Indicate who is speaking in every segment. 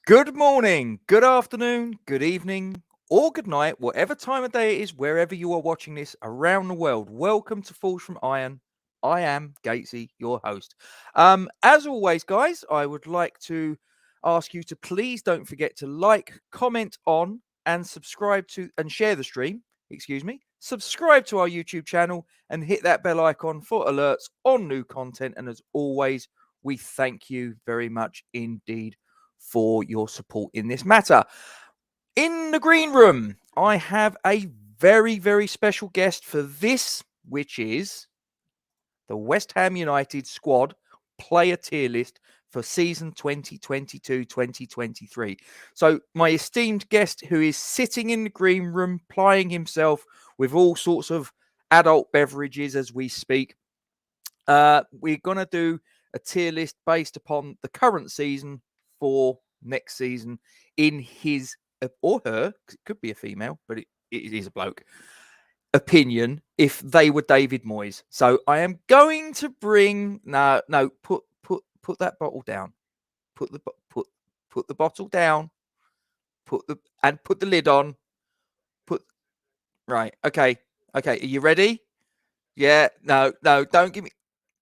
Speaker 1: Good morning, good afternoon, good evening, or good night, whatever time of day it is, wherever you are watching this around the world. Welcome to Falls from Iron. I am Gatesy, your host. As always, guys, I would like to ask you to please don't forget to like, comment on, and subscribe to and share the stream. Subscribe to our YouTube channel and hit that bell icon for alerts on new content. And as always, we thank you very much indeed for your support in this matter. In the green room, I have a very, very special guest for this, which is the West Ham United squad player tier list for season 2022-2023. So my esteemed guest, who is sitting in the green room, plying himself with all sorts of adult beverages as we speak, we're going to do a tier list based upon the current season for next season in his or her, it could be a female, but it is a bloke, opinion if they were David Moyes. So I am going to bring put that bottle down. Put the bottle down. Put the lid on. Okay. Are you ready? Yeah. No, don't give me.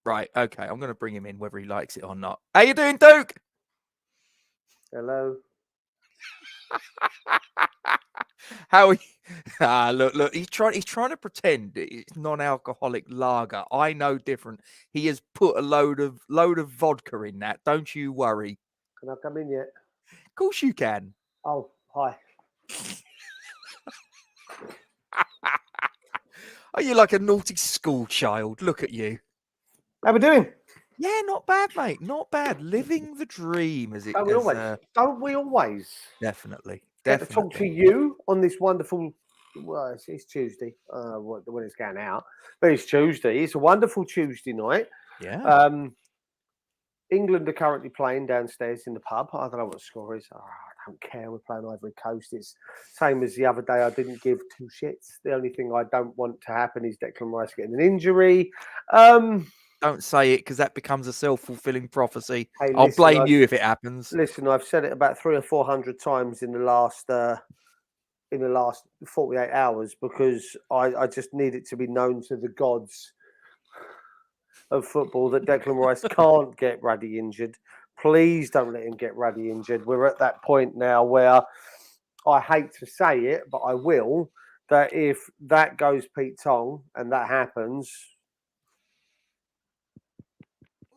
Speaker 1: Right. Okay. I'm going to bring him in whether he likes it or not. How you doing, Duke?
Speaker 2: Hello.
Speaker 1: How are you? Look, he's trying to pretend it's non-alcoholic lager. I know different. He has put a load of vodka in that. Don't you worry.
Speaker 2: Can I come in yet?
Speaker 1: Of course you can.
Speaker 2: Oh, hi.
Speaker 1: Are you like a naughty school child? Look at you.
Speaker 2: How we doing?
Speaker 1: Yeah, not bad, mate. Not bad. Living the dream, as it.
Speaker 2: Don't we always?
Speaker 1: Definitely.
Speaker 2: Get to talk to you on this wonderful. Well, it's Tuesday. When it's going out, but it's Tuesday. It's a wonderful Tuesday night.
Speaker 1: Yeah.
Speaker 2: England are currently playing downstairs in the pub. I don't know what the score is. I don't care. We're playing Ivory Coast. It's same as the other day. I didn't give two shits. The only thing I don't want to happen is Declan Rice getting an injury.
Speaker 1: Don't say it because that becomes a self-fulfilling prophecy.
Speaker 2: Hey,
Speaker 1: I'll blame you if it happens.
Speaker 2: Listen, I've said it about 300 or 400 times in the last 48 hours because I just need it to be known to the gods of football that Declan Rice can't get Ruddy injured. Please don't let him get Ruddy injured. We're at that point now where I hate to say it, but I will, that if that goes Pete Tong and that happens,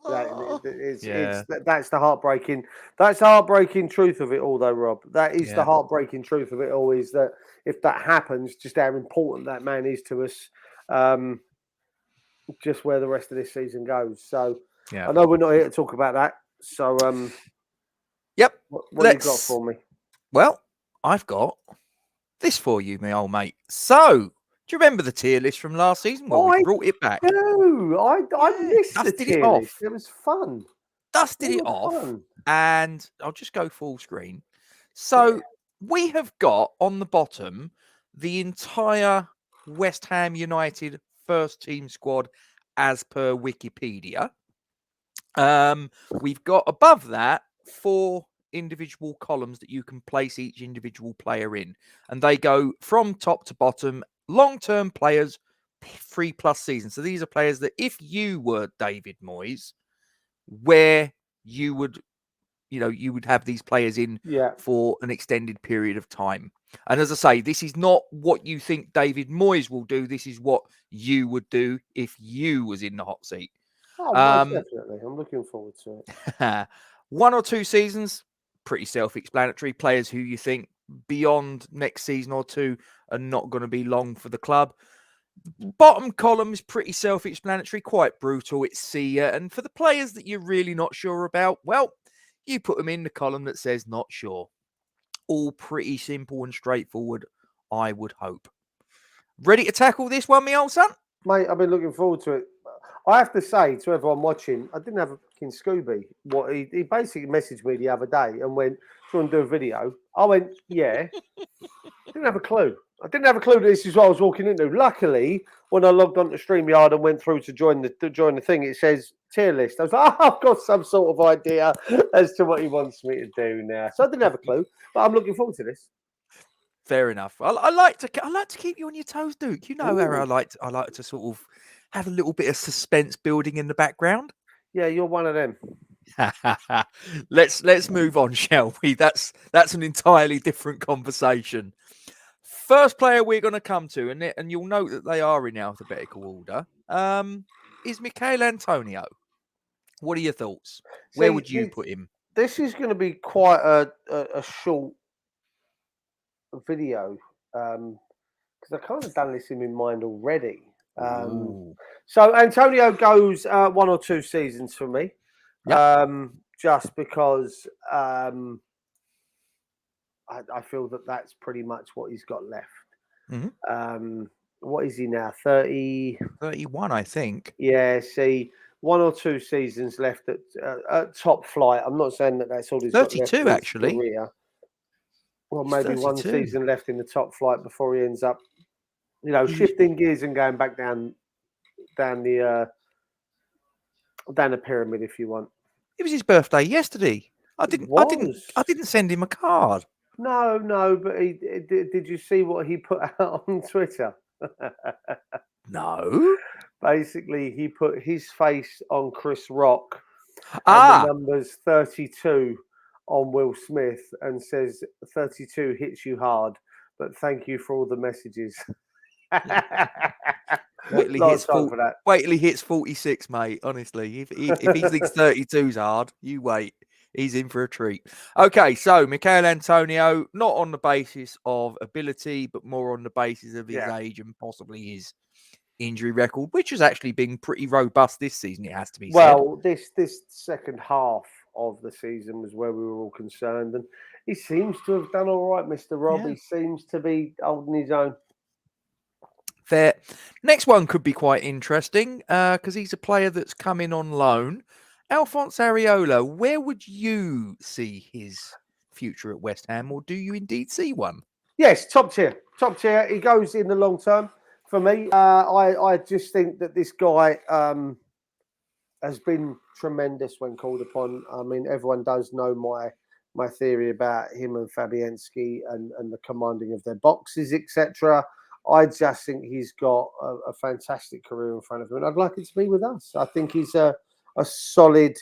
Speaker 2: that's the heartbreaking. That's the heartbreaking truth of it all, though, Rob. That is the heartbreaking truth of it all. Is that if that happens, just how important that man is to us, just where the rest of this season goes. So I know we're not here to talk about that. So
Speaker 1: yep.
Speaker 2: What have you got for me?
Speaker 1: Well, I've got this for you, my old mate. So. Do you remember the tier list from last season? Well, we brought it back.
Speaker 2: No, I missed the tier list. It was fun.
Speaker 1: Dusted it off, and I'll just go full screen. So we have got on the bottom the entire West Ham United first team squad as per Wikipedia. We've got above that 4 individual columns that you can place each individual player in, and they go from top to bottom. Long-term players, 3+ seasons. So these are players that if you were David Moyes, where you would have these players in for an extended period of time. And as I say, this is not what you think David Moyes will do. This is what you would do if you was in the hot seat.
Speaker 2: Oh, most definitely. I'm looking forward to
Speaker 1: it. 1 or 2 seasons, pretty self-explanatory. Players who you think beyond next season or 2 are not going to be long for the club. Bottom column is pretty self-explanatory, quite brutal. It's Sia. And for the players that you're really not sure about, well, you put them in the column that says not sure. All pretty simple and straightforward, I would hope. Ready to tackle this one, me old son?
Speaker 2: Mate, I've been looking forward to it. I have to say to everyone watching, I didn't have a fucking Scooby. What he basically messaged me the other day and went, "Do you want to do a video?" I went, "Yeah." Didn't have a clue. I didn't have a clue that this is what I was walking into. Luckily, when I logged onto StreamYard and went through to join the thing, it says tier list. I was like, I've got some sort of idea as to what he wants me to do now. So I didn't have a clue, but I'm looking forward to this.
Speaker 1: Fair enough. I like to keep you on your toes, Duke. You know how I like to sort of have a little bit of suspense building in the background.
Speaker 2: Yeah, you're one of them.
Speaker 1: Let's move on, shall we? That's an entirely different conversation. First player we're going to come to, and you'll note that they are in alphabetical order, is Michail Antonio. What are your thoughts? Where would you put him?
Speaker 2: This is going to be quite a short video because I kind of done this in my mind already. So Antonio goes 1 or 2 seasons for me, just because I feel that that's pretty much what he's got left.
Speaker 1: Mm-hmm.
Speaker 2: What is he now? 30?
Speaker 1: 31, I think.
Speaker 2: Yeah, see, 1 or 2 seasons left at top flight. I'm not saying that that's all he's got left in his
Speaker 1: actually.
Speaker 2: career. Well, maybe 1 season left in the top flight before he ends up, shifting gears and going back down the pyramid, if you want.
Speaker 1: It was his birthday yesterday. I didn't send him a card.
Speaker 2: No, but did you see what he put out on Twitter?
Speaker 1: No.
Speaker 2: Basically, he put his face on Chris Rock and the numbers 32 on Will Smith and says 32 hits you hard, but thank you for all the messages.
Speaker 1: Wait till he hits 46, mate. Honestly, if he thinks 32's hard, you wait. He's in for a treat. Okay, so Michail Antonio, not on the basis of ability, but more on the basis of his age and possibly his injury record, which has actually been pretty robust this season, it has to be said.
Speaker 2: Well, this second half of the season was where we were all concerned, and he seems to have done all right, Mr. Rob. Yeah. He seems to be holding his own.
Speaker 1: Fair. Next one could be quite interesting because he's a player that's come in on loan. Alphonse Areola, where would you see his future at West Ham, or do you indeed see one?
Speaker 2: Yes, top tier. He goes in the long term for me. I just think that this guy has been tremendous when called upon. I mean, everyone does know my theory about him and Fabianski and the commanding of their boxes, etc. I just think he's got a fantastic career in front of him, and I'd like it to be with us. I think he's a solid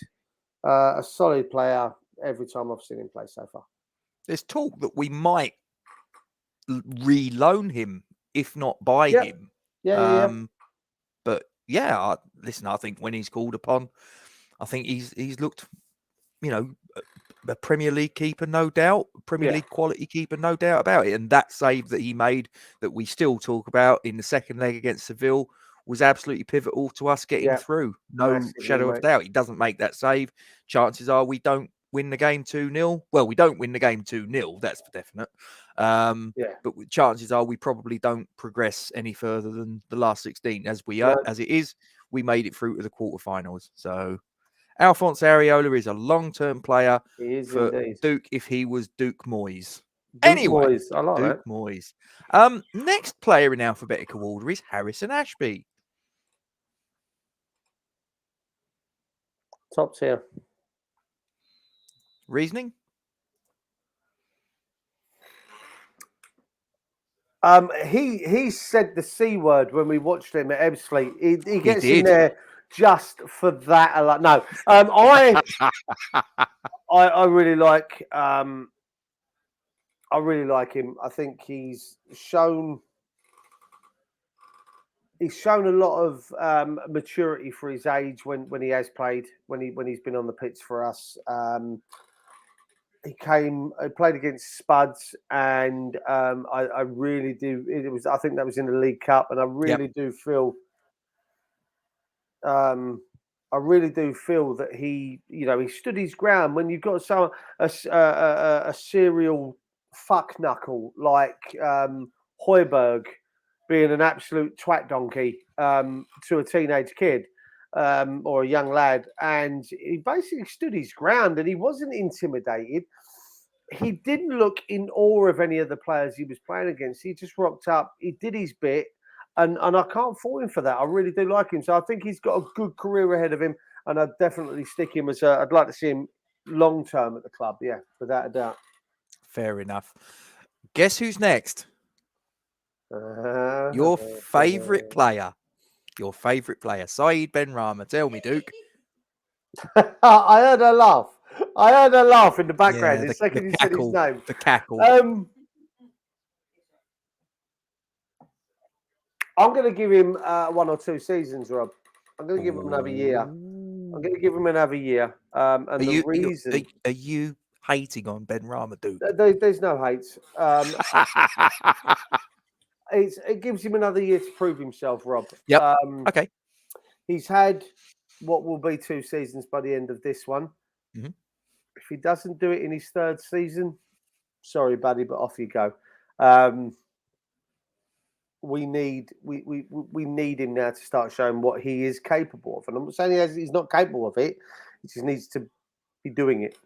Speaker 2: player every time I've seen him play so far.
Speaker 1: There's talk that we might re-loan him, if not buy him. But listen, I think when he's called upon, I think he's looked, a Premier League keeper, no doubt. Premier League quality keeper, no doubt about it. And that save that he made, that we still talk about in the second leg against Seville, was absolutely pivotal to us getting through. No shadow of doubt. He doesn't make that save. Chances are we don't win the game 2-0. Well, we don't win the game 2-0. That's for definite. But chances are we probably don't progress any further than the last 16. As it is, we made it through to the quarterfinals. So Alphonse Areola is a long-term player for indeed. Duke if he was Duke Moyes. Anyway,
Speaker 2: I like
Speaker 1: Duke
Speaker 2: that.
Speaker 1: Moyes. Next player in alphabetical order is Harrison Ashby.
Speaker 2: Top tier.
Speaker 1: Reasoning?
Speaker 2: He said the C word when we watched him at Ebbsfleet. He gets in there just for that alone. No, I really like him. I think he's shown a lot of maturity for his age when he has played, when he's been on the pitch for us. He played against Spuds, and I really do. I think that was in the League Cup, and I really do feel. I really do feel that he stood his ground when you've got a serial fuck knuckle like Højbjerg being an absolute twat donkey to a teenage kid or a young lad, and he basically stood his ground and he wasn't intimidated. he didn't look in awe of any of the players he was playing against. He just rocked up. He did his bit, and I can't fault him for that. I really do like him. So I think he's got a good career ahead of him, and I'd definitely stick him as I'd like to see him long term at the club. Yeah, without a doubt.
Speaker 1: Fair enough. Guess who's next? Your favourite player. Your favourite player. SAïD Benrahma. Tell me, Duke.
Speaker 2: I heard a laugh. I heard a laugh in the background.
Speaker 1: Yeah,
Speaker 2: the second
Speaker 1: the
Speaker 2: you said his name.
Speaker 1: The cackle.
Speaker 2: I'm going to give him 1 or 2 seasons, Rob. I'm going to give him another year. I'm going to give him another year. And the reason...
Speaker 1: Are you hating on Benrahma, Duke?
Speaker 2: There's no hate. It gives him another year to prove himself, Rob.
Speaker 1: Yep. Okay.
Speaker 2: He's had what will be 2 seasons by the end of this one.
Speaker 1: Mm-hmm.
Speaker 2: If he doesn't do it in his 3rd season, sorry, buddy, but off you go. We need him now to start showing what he is capable of. And I'm not saying he's not capable of it. He just needs to be doing it.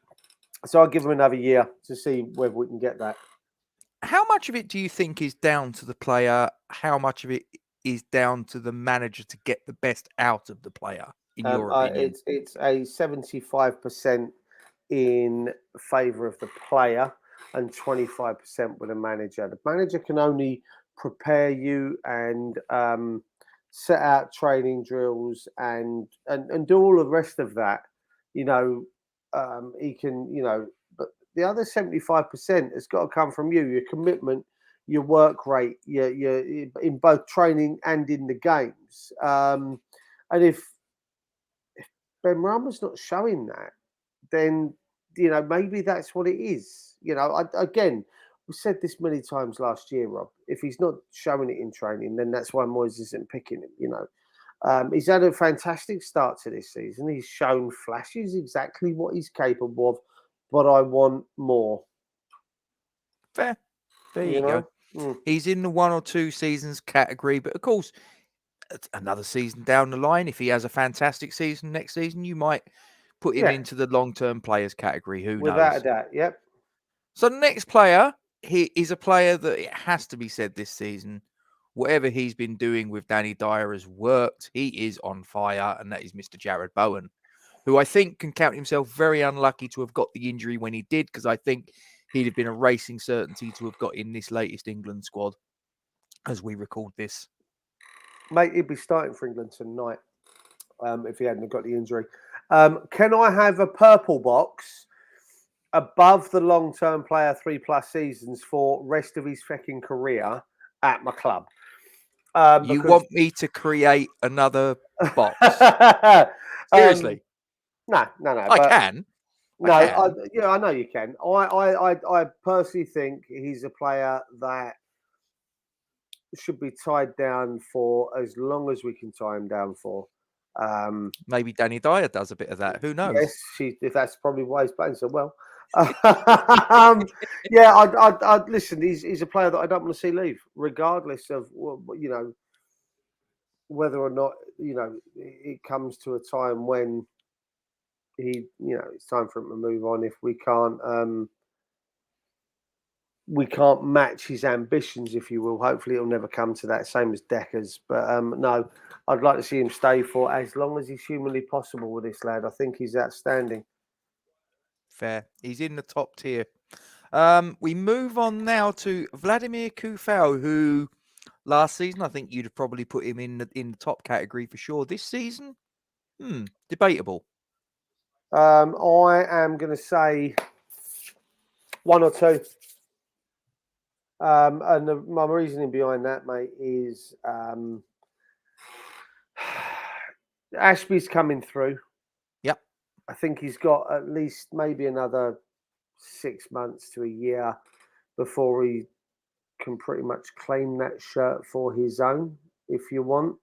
Speaker 2: So I'll give him another year to see whether we can get that.
Speaker 1: How much of it do you think is down to the player? How much of it is down to the manager to get the best out of the player, in your opinion?
Speaker 2: It's a 75% in favour of the player and 25% with the manager. The manager can only prepare you and set out training drills and do all the rest of that. He can, but the other 75% has got to come from you, your commitment, your work rate, your in both training and in the games. And if Benrahma's not showing that, then maybe that's what it is. Again, we said this many times last year, Rob. If he's not showing it in training, then that's why Moyes isn't picking him. He's had a fantastic start to this season. He's shown flashes exactly what he's capable of, but I want more.
Speaker 1: Fair. There you go. He's in the 1 or 2 seasons category, but of course, another season down the line, if he has a fantastic season next season, you might put him into the long-term players category. Who knows?
Speaker 2: Without a doubt, yep.
Speaker 1: So the next player, he is a player that it has to be said this season, whatever he's been doing with Danny Dyer has worked. He is on fire, and that is Mr. Jarrod Bowen, who I think can count himself very unlucky to have got the injury when he did, because I think he'd have been a racing certainty to have got in this latest England squad as we record this.
Speaker 2: Mate, he'd be starting for England tonight if he hadn't got the injury. Can I have a purple box above the long-term player 3+ seasons for rest of his fucking career at my club?
Speaker 1: You want me to create another box? Seriously?
Speaker 2: No.
Speaker 1: I can.
Speaker 2: I know you can. I personally think he's a player that should be tied down for as long as we can tie him down for.
Speaker 1: Maybe Danny Dyer does a bit of that. Who knows?
Speaker 2: Yes, if that's probably why he's playing so well. I'd listen. He's a player that I don't want to see leave, regardless of whether or not it comes to a time when it's time for him to move on. If we can't match his ambitions, if you will. Hopefully it'll never come to that, same as Decker's. But no, I'd like to see him stay for as long as is humanly possible with this lad. I think he's outstanding.
Speaker 1: Fair. He's in the top tier. We move on now to Vladimir Kufau, who last season, I think you'd have probably put him in the top category for sure. This season, debatable.
Speaker 2: I am going to say 1 or 2. And my reasoning behind that, mate, is Ashby's coming through.
Speaker 1: Yep.
Speaker 2: I think he's got at least maybe another 6 months to a year before he can pretty much claim that shirt for his own, if you want.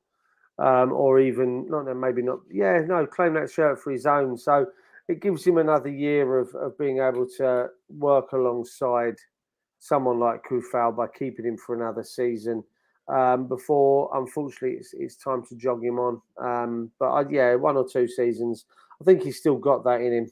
Speaker 2: Or even, claim that shirt for his own. So it gives him another year of being able to work alongside someone like Kufau by keeping him for another season before, unfortunately, it's time to jog him on. But 1 or 2 seasons, I think he's still got that in him.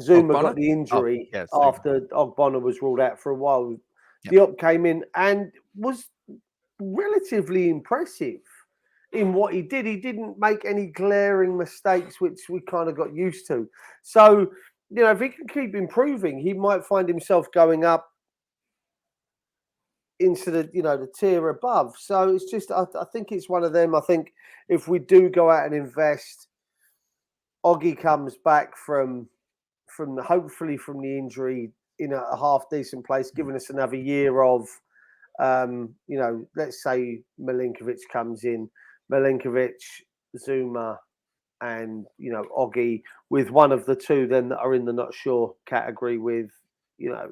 Speaker 2: Zuma got
Speaker 1: Ogbonna?
Speaker 2: the
Speaker 1: Oh,
Speaker 2: injury
Speaker 1: yeah, Zuma.
Speaker 2: after Ogbonna was ruled out for a while.
Speaker 1: Yep.
Speaker 2: Diop came in and was relatively impressive in what he did. He didn't make any glaring mistakes, which we kind of got used to. So, you know, if he can keep improving, he might find himself going up into the, you know, the tier above. So it's just, I think it's one of them. I think if we do go out and invest, Oggy comes back from hopefully from the injury in a half decent place, giving us another year of, you know, let's say Milinkovic comes in, Milinkovic, Zuma, and, you know, Oggy, with one of the two then that are in the not sure category with, you know,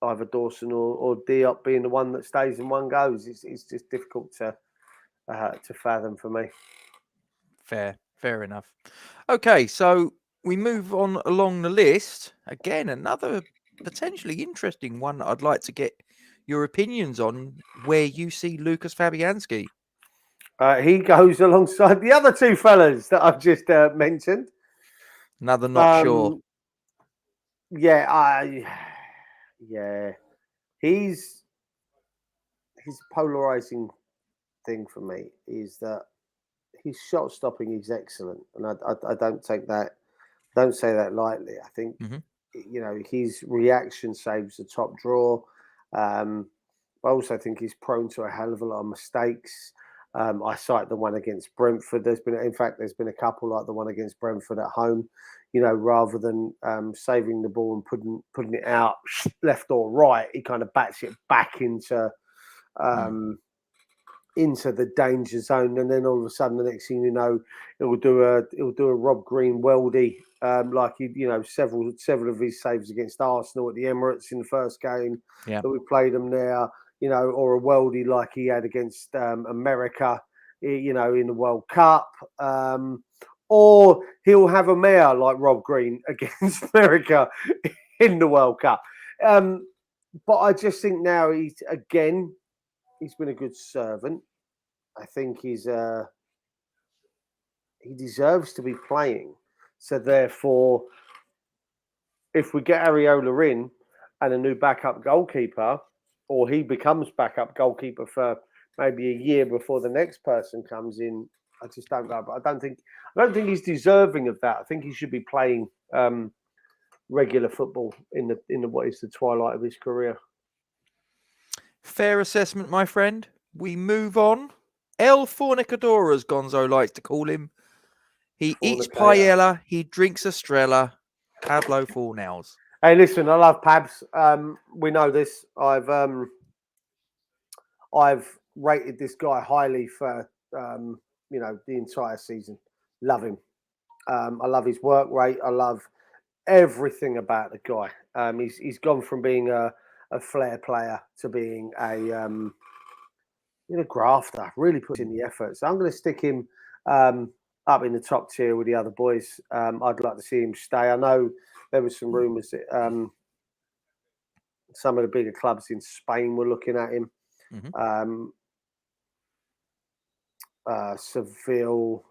Speaker 2: either Dawson or Diop being the one that stays and one goes. It's just difficult to fathom for me.
Speaker 1: Fair enough. Okay, so we move on along the list. Again, another potentially interesting one that I'd like to get your opinions on, where you see Lucas Fabianski.
Speaker 2: He goes alongside the other two fellas that I've just mentioned.
Speaker 1: Another not sure.
Speaker 2: Yeah, he's polarizing thing for me is that his shot stopping is excellent, and I don't say that lightly. I think you know, his reaction saves the top draw. I also think he's prone to a hell of a lot of mistakes. I cite the one against Brentford. There's been a couple like the one against Brentford at home. You know, rather than saving the ball and putting it out left or right, he kind of bats it back into the danger zone, and then all of a sudden, the next thing you know, it'll do a Rob Green weldy, like he, you know, several of his saves against Arsenal at the Emirates in the first game that we played them there, you know, or a weldy like he had against America, you know, in the World Cup, or he'll have a mare like Rob Green against America in the World Cup. But I just think now he's been a good servant. I think he deserves to be playing. So therefore, if we get Areola in and a new backup goalkeeper, or he becomes backup goalkeeper for maybe a year before the next person comes in, I just don't know. But I don't think he's deserving of that. I think he should be playing regular football in the what is the twilight of his career.
Speaker 1: Fair assessment, my friend. We move on. El Fornicador, as Gonzo likes to call him. He eats paella, he drinks Estrella. Pablo Fornals.
Speaker 2: Hey, listen, I love Pabs. We know this. I've rated this guy highly for you know, the entire season. Love him. I love his work rate. I love everything about the guy. He's gone from being a flair player to being a you know, grafter. Really puts in the effort. So I'm going to stick him up in the top tier with the other boys. I'd like to see him stay. I know there was some rumours that some of the bigger clubs in Spain were looking at him. Seville,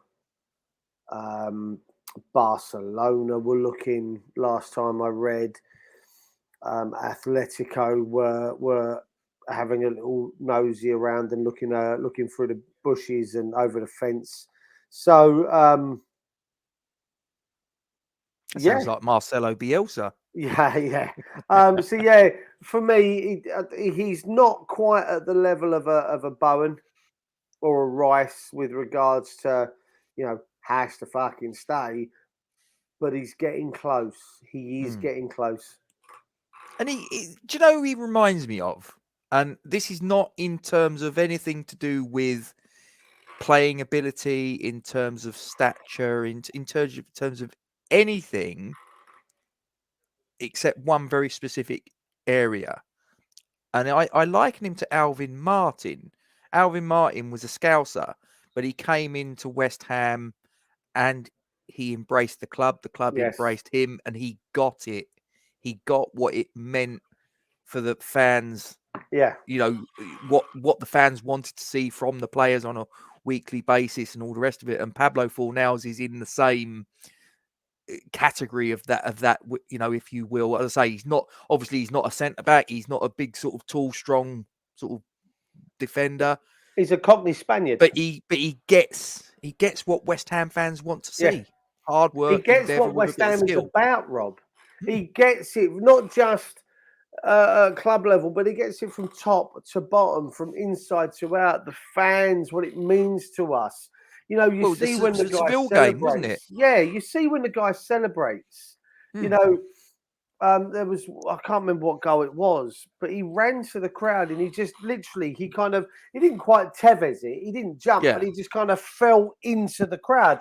Speaker 2: Barcelona were looking last time I read. Atletico were having a little nosy around and looking through the bushes and over the fence. So
Speaker 1: sounds like Marcelo Bielsa.
Speaker 2: Yeah. So yeah, for me, he's not quite at the level of a Bowen or a Rice with regards to, you know, has to fucking stay, but he's getting close. He is getting close.
Speaker 1: And do you know who he reminds me of? And this is not in terms of anything to do with playing ability, in terms of stature, in terms of anything except one very specific area. And I liken him to Alvin Martin. Alvin Martin was a Scouser, but he came into West Ham and he embraced the club. The club embraced him, and he got it. He got what it meant for the fans.
Speaker 2: Yeah.
Speaker 1: You know, what the fans wanted to see from the players on a weekly basis and all the rest of it. And Pablo Fornals is in the same category of that, you know, if you will. As I say, he's not a centre back. He's not a big sort of tall, strong sort of defender.
Speaker 2: He's a Cockney Spaniard,
Speaker 1: but he gets what West Ham fans want to see:
Speaker 2: Yeah.
Speaker 1: hard
Speaker 2: he
Speaker 1: work,
Speaker 2: gets
Speaker 1: endeavour
Speaker 2: what
Speaker 1: with a
Speaker 2: West
Speaker 1: bit of
Speaker 2: Ham is
Speaker 1: skill.
Speaker 2: about, Rob. He gets it not just at club level, but he gets it from top to bottom, from inside to out. The fans, what it means to us. You know, you
Speaker 1: Well,
Speaker 2: see when the
Speaker 1: it's a
Speaker 2: guy
Speaker 1: Seville
Speaker 2: celebrates.
Speaker 1: game, wasn't it?
Speaker 2: Yeah, you see when the guy celebrates. You know, there was, I can't remember what goal it was, but he ran to the crowd and he just literally, he didn't quite Tevez it. He didn't jump,
Speaker 1: Yeah.
Speaker 2: but he just kind of fell into the crowd.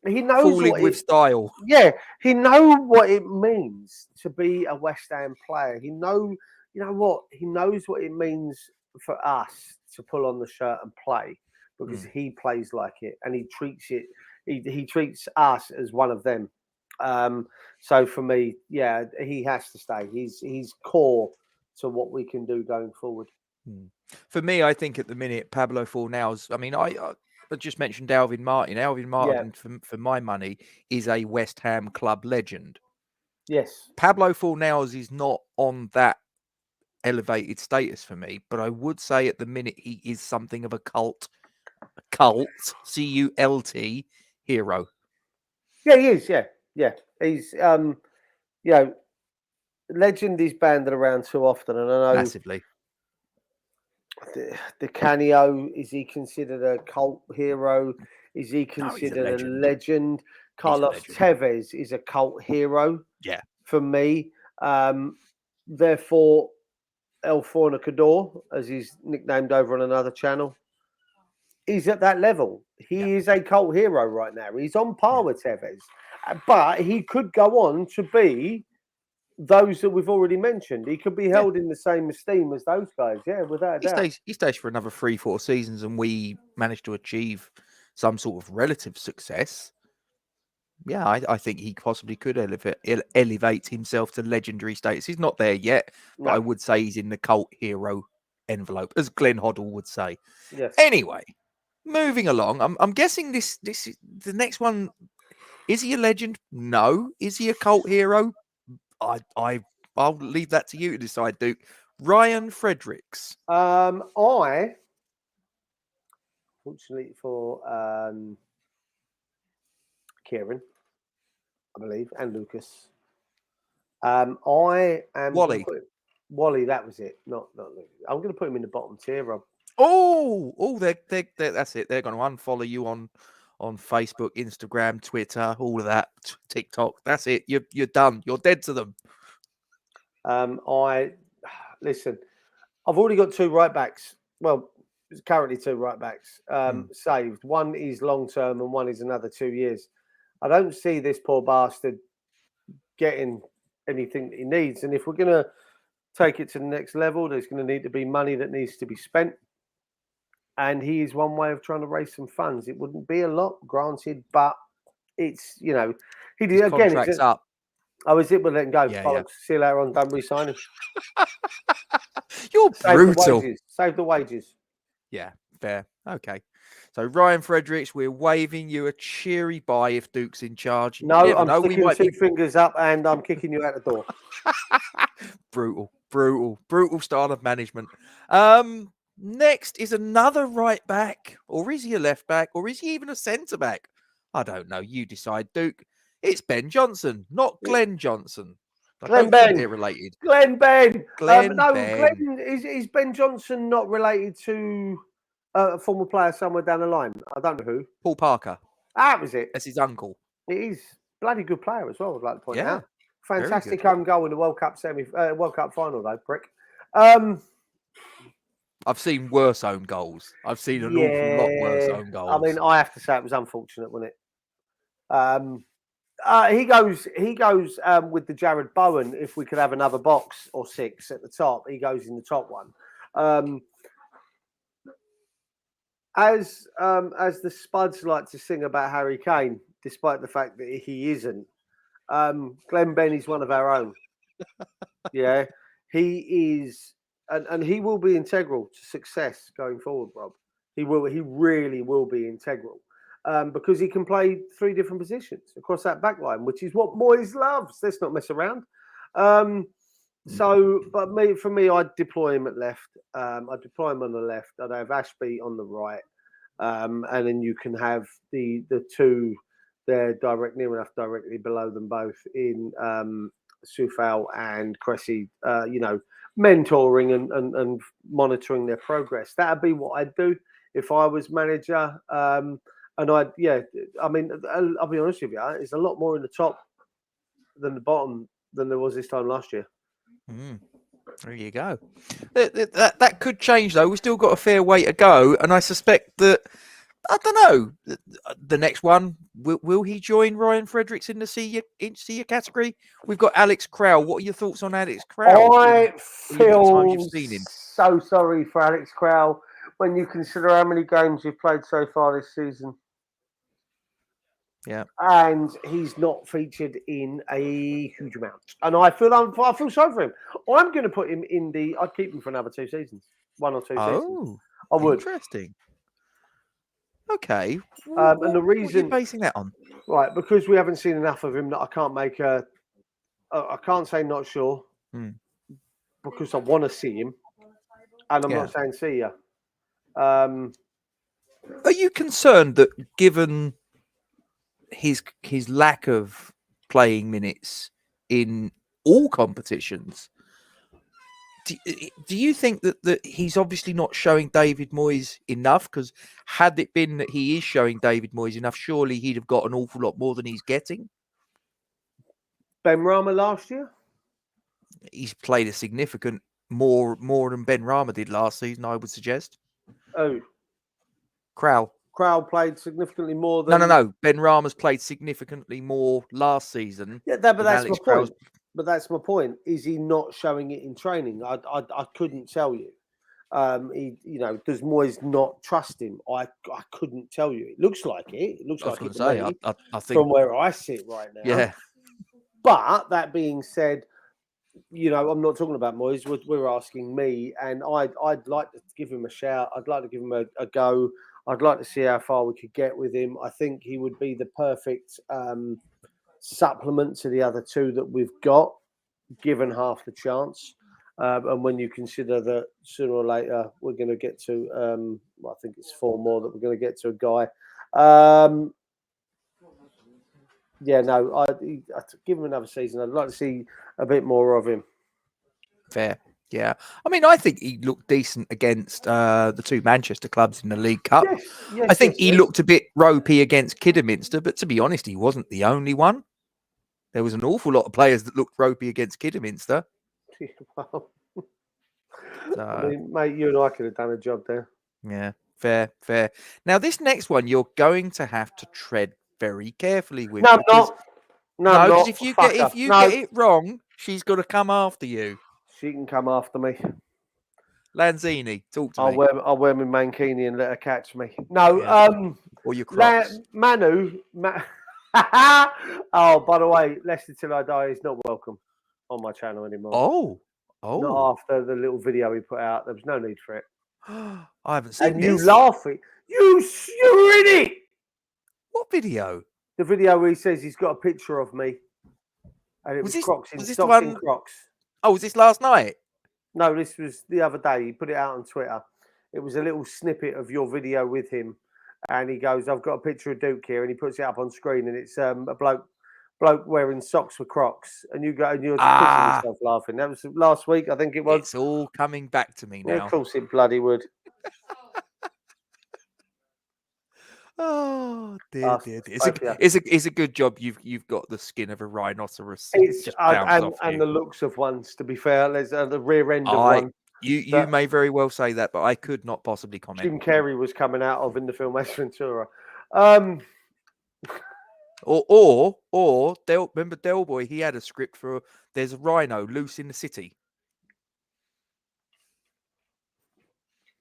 Speaker 2: He knows
Speaker 1: Falling
Speaker 2: what
Speaker 1: with style.
Speaker 2: Yeah, he knows what it means to be a West Ham player. You know what? He knows what it means for us to pull on the shirt and play because he plays like it and he treats it. He treats us as one of them. So for me, yeah, he has to stay. He's core to what we can do going forward.
Speaker 1: For me, I think at the minute, Pablo Fornals, I mean, I just mentioned Alvin Martin. Alvin Martin, for my money, is a West Ham club legend.
Speaker 2: Yes.
Speaker 1: Pablo Fornals is not on that elevated status for me, but I would say at the minute he is something of a cult, C-U-L-T, hero.
Speaker 2: Yeah, he is. Yeah. He's legend is banded around too often, and I know
Speaker 1: Massively.
Speaker 2: Di Canio, is he considered a cult hero? Is he considered a legend? Carlos Tevez is a cult hero.
Speaker 1: Yeah.
Speaker 2: For me. Therefore, El Fornicador, as he's nicknamed over on another channel, he's at that level. He is a cult hero right now. He's on par with Tevez. But he could go on to be those that we've already mentioned. He could be held in the same esteem as those guys. Yeah, without a doubt.
Speaker 1: He stays for another 3-4 seasons and we manage to achieve some sort of relative success. Yeah, I think he possibly could elevate himself to legendary status. He's not there yet, but I would say he's in the cult hero envelope, as Glenn Hoddle would say.
Speaker 2: Yes.
Speaker 1: Anyway, moving along. I'm guessing this is the next one. Is he a legend? No. Is he a cult hero? I'll leave that to you to decide, Duke. Ryan Fredericks.
Speaker 2: Fortunately for Kieran, I believe, and Lucas. I am Wally. That was it. Not Lucas. I'm going to put him in the bottom tier, Rob.
Speaker 1: They're that's it. They're going to unfollow you on Facebook, Instagram, Twitter, all of that, TikTok. That's it. You're done. You're dead to them.
Speaker 2: Listen. I've already got 2 right backs. Well, it's currently 2 right backs saved. One is long term and one is another 2 years. I don't see this poor bastard getting anything that he needs. And if we're going to take it to the next level, there's going to need to be money that needs to be spent. And he is one way of trying to raise some funds. It wouldn't be a lot, granted, but it's, he did again.
Speaker 1: Contract's up.
Speaker 2: Oh, is it? We'll let him go.
Speaker 1: Yeah.
Speaker 2: See you later on. Don't re-sign him.
Speaker 1: You're brutal.
Speaker 2: Save the wages.
Speaker 1: Yeah, fair. Okay. So Ryan Fredericks, we're waving you a cheery bye if Duke's in charge.
Speaker 2: No, I'm sticking 2 fingers up and I'm kicking you out the door.
Speaker 1: Brutal style of management. Next is another right back, or is he a left back, or is he even a centre back? I don't know. You decide, Duke. It's Ben Johnson, not Glenn Johnson.
Speaker 2: Glenn Ben.
Speaker 1: They're related.
Speaker 2: Glenn Ben.
Speaker 1: Ben.
Speaker 2: Glenn, is Ben Johnson not related to a former player somewhere down the line? I don't know who.
Speaker 1: Paul Parker.
Speaker 2: That was it.
Speaker 1: That's his uncle.
Speaker 2: It is. Bloody good player as well, I'd like to point out. Fantastic
Speaker 1: good.
Speaker 2: home goal in the World Cup World Cup final, though, prick.
Speaker 1: I've seen worse own goals. I've seen an awful lot worse own goals.
Speaker 2: I mean, I have to say it was unfortunate, wasn't it? He goes with the Jared Bowen. If we could have another box or 6 at the top, he goes in the top one. As the Spuds like to sing about Harry Kane, despite the fact that he isn't, Glenn Ben is one of our own. Yeah, he is, and he will be integral to success going forward, Rob. He will. He really will be integral. because he can play 3 different positions across that back line, which is what Moyes loves. Let's not mess around. For me, I'd deploy him at left. I'd deploy him on the left. I'd have Ashby on the right. And then you can have the 2 there near enough directly below them both in Kufau and Cressy, mentoring and monitoring their progress. That'd be what I'd do if I was manager. I'll be honest with you, it's a lot more in the top than the bottom than there was this time last year.
Speaker 1: There you go. That could change, though. We've still got a fair way to go, and I suspect that, I don't know, the next one, will he join Ryan Fredericks in the senior category? We've got Alex Crowl. What are your thoughts on Alex Crowl?
Speaker 2: I feel
Speaker 1: you've seen him?
Speaker 2: So sorry for Alex Crowl when you consider how many games you've played so far this season.
Speaker 1: Yeah,
Speaker 2: and he's not featured in a huge amount, and I feel sorry for him. I'm going to put him in I'd keep him for another 2 seasons, 1 or 2 seasons. I would.
Speaker 1: Interesting. Okay,
Speaker 2: and the reason,
Speaker 1: what are you basing that on?
Speaker 2: Right, because we haven't seen enough of him that I can't make I can't say not sure, because I want to see him, and I'm not saying see ya.
Speaker 1: Are you concerned that, given his lack of playing minutes in all competitions, do you think that he's obviously not showing David Moyes enough? Because had it been that he is showing David Moyes enough, surely he'd have got an awful lot more than he's getting.
Speaker 2: Benrahma last year,
Speaker 1: he's played a significant more than Benrahma did last season, I would suggest.
Speaker 2: Oh,
Speaker 1: Crowl
Speaker 2: played significantly more than...
Speaker 1: No. Benrahma's played significantly more last season.
Speaker 2: Yeah, but that's my point. But that's my point. Is he not showing it in training? I couldn't tell you. Does Moyes not trust him? I couldn't tell you. It looks like it. It looks like it to me,
Speaker 1: I think,
Speaker 2: from where I sit right now.
Speaker 1: Yeah.
Speaker 2: But that being said, I'm not talking about Moyes. We're asking me, and I'd like to give him a shout. I'd like to give him a go. I'd like to see how far we could get with him. I think he would be the perfect supplement to the other 2 that we've got, given half the chance. And when you consider that sooner or later we're going to get to, I think it's 4 more that we're going to get to a guy. I'd give him another season. I'd like to see a bit more of him.
Speaker 1: Fair. Yeah. I mean, I think he looked decent against the 2 Manchester clubs in the League Cup.
Speaker 2: Yes,
Speaker 1: I think he looked a bit ropey against Kidderminster, but to be honest, he wasn't the only one. There was an awful lot of players that looked ropey against Kidderminster.
Speaker 2: Well, I mean, mate, you and I could have done a job there.
Speaker 1: Yeah, fair. Now, this next one, you're going to have to tread very carefully with.
Speaker 2: No, because
Speaker 1: if you get it wrong, she's got to come after you.
Speaker 2: She can come after me.
Speaker 1: Lanzini, talk to me.
Speaker 2: I'll wear my mankini and let her catch me. No,
Speaker 1: or your Crocs.
Speaker 2: Manu. Oh, by the way, Leicester Till I Die is not welcome on my channel anymore.
Speaker 1: Oh.
Speaker 2: Not after the little video he put out. There was no need for it.
Speaker 1: I haven't seen
Speaker 2: and
Speaker 1: this.
Speaker 2: You laughing. You're in it.
Speaker 1: What video?
Speaker 2: The video where he says he's got a picture of me. And it was Crocs in socks and Crocs.
Speaker 1: Oh, was this last night?
Speaker 2: No, this was the other day. He put it out on Twitter. It was a little snippet of your video with him. And he goes, I've got a picture of Duke here. And he puts it up on screen. And it's a bloke wearing socks with Crocs. And you go, and you're pissing yourself laughing. That was last week, I think it was.
Speaker 1: It's all coming back to me now.
Speaker 2: Yeah, of course it bloody would.
Speaker 1: Oh dear. It's a good job you've got the skin of a rhinoceros.
Speaker 2: And the looks of ones, to be fair. There's the rear end of one.
Speaker 1: You may very well say that, but I could not possibly comment.
Speaker 2: Jim Carrey was coming out of in the film Ace Ventura.
Speaker 1: Or remember Del Boy? He had a script for there's a rhino loose in the city.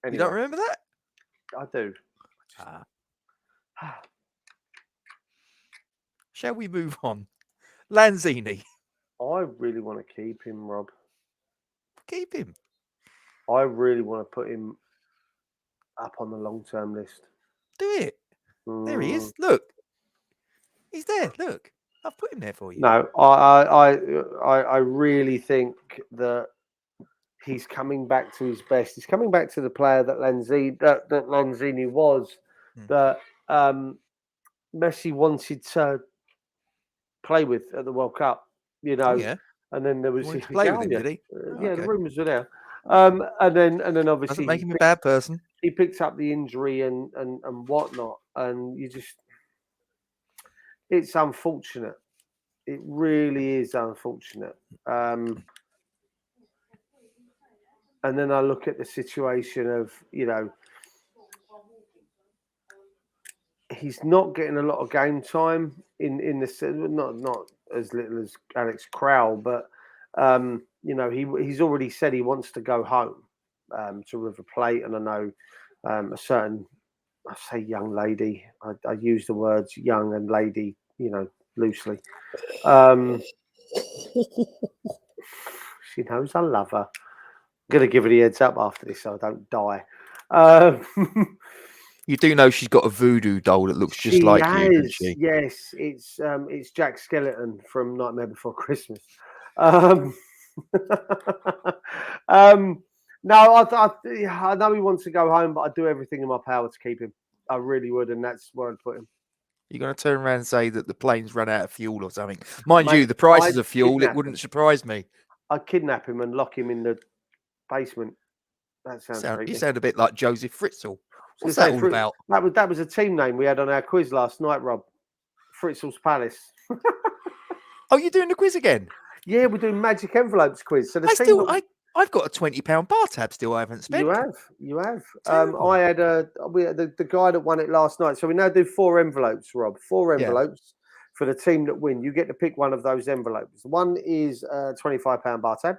Speaker 1: Anyway. You don't remember that?
Speaker 2: I do.
Speaker 1: Shall we move on? Lanzini.
Speaker 2: I really want to keep him, Rob.
Speaker 1: Keep him.
Speaker 2: I really want to put him up on the long-term list.
Speaker 1: Do it. There There he is. Look. He's there. Look. I've put him there for you.
Speaker 2: No, I really think that he's coming back to his best. He's coming back to the player that Lanzini was, that Messi wanted to play with at the World Cup. You know, and then there was
Speaker 1: to play with him, did he?
Speaker 2: The rumours were there. And then obviously
Speaker 1: doesn't make him a bad person.
Speaker 2: He picked up the injury and whatnot, and it's unfortunate. It really is unfortunate. And then I look at the situation of, he's not getting a lot of game time in the not as little as Alex Crowl, but he's already said he wants to go home to River Plate, and I know a certain, I say young lady, I use the words young and lady, loosely. She knows I love her. I'm gonna give her the heads up after this so I don't die.
Speaker 1: You do know she's got a voodoo doll that looks just like you, doesn't she?
Speaker 2: Yes, it's Jack Skeleton from Nightmare Before Christmas. No, I know he wants to go home, but I'd do everything in my power to keep him. I really would, and that's where I'd put him.
Speaker 1: You're going to turn around and say that the plane's run out of fuel or something. Mind you, the prices of fuel, it wouldn't surprise me.
Speaker 2: I'd kidnap him and lock him in the basement. That sounds creepy.
Speaker 1: You sound a bit like Joseph Fritzl. What's that all about?
Speaker 2: That was a team name we had on our quiz last night, Rob. Fritzl's Palace.
Speaker 1: Oh, you're doing the quiz again?
Speaker 2: Yeah, we're doing Magic Envelopes quiz. So
Speaker 1: I've got a £20 bar tab still I haven't spent.
Speaker 2: You have. I had the guy that won it last night. So we now do 4 envelopes, Rob. 4 envelopes for the team that win. You get to pick one of those envelopes. One is a £25 bar tab.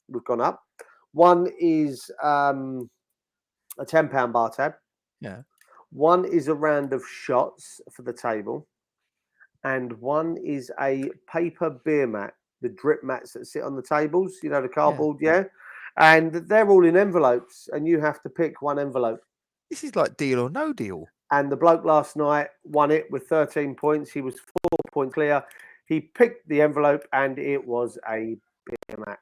Speaker 2: We've gone up. One is a £10 bar tab.
Speaker 1: Yeah.
Speaker 2: One is a round of shots for the table. And one is a paper beer mat. The drip mats that sit on the tables, the cardboard, and they're all in envelopes, and you have to pick one envelope.
Speaker 1: This is like Deal or No Deal.
Speaker 2: And the bloke last night won it with 13 points. He was 4 points clear. He picked the envelope, and it was a beer mat.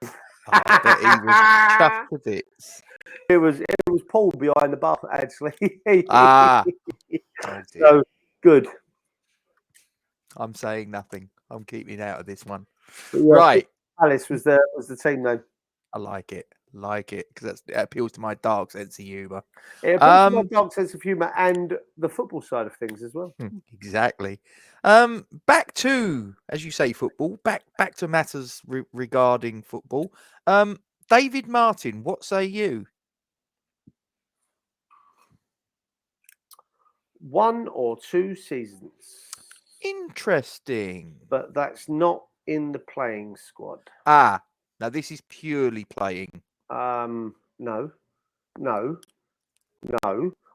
Speaker 1: I bet he was chuffed to bits.
Speaker 2: It was Paul behind the bar, actually.
Speaker 1: So
Speaker 2: good.
Speaker 1: I'm saying nothing. I'm keeping out of this one.
Speaker 2: Yeah,
Speaker 1: right.
Speaker 2: Alice was the team name.
Speaker 1: I like it because that appeals to my dark sense of humour.
Speaker 2: It appeals to my dark sense of humour and the football side of things as well.
Speaker 1: Exactly. Back to, as you say, football. Back to matters regarding football. David Martin, what say you?
Speaker 2: 1 or 2 seasons.
Speaker 1: Interesting.
Speaker 2: But that's not in the playing squad.
Speaker 1: Now this is purely playing.
Speaker 2: No.
Speaker 1: Yes.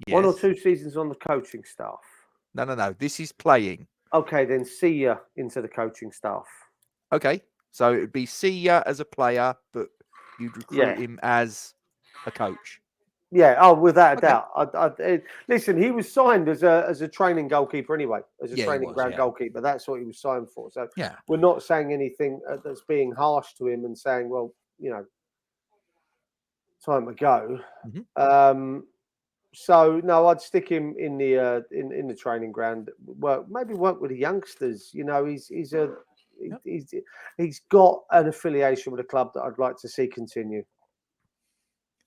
Speaker 2: 1 or 2 seasons on the coaching staff.
Speaker 1: No. This is playing.
Speaker 2: Okay, then see ya into the coaching staff.
Speaker 1: Okay, so it would be see ya as a player, but you'd recruit him as a coach.
Speaker 2: Yeah, without a doubt. Listen, he was signed as a training goalkeeper anyway, as a training ground goalkeeper. That's what he was signed for. So we're not saying anything that's being harsh to him and saying, well, time to go.
Speaker 1: Mm-hmm.
Speaker 2: So no, I'd stick him in the training ground. Work with the youngsters. He's got an affiliation with a club that I'd like to see continue.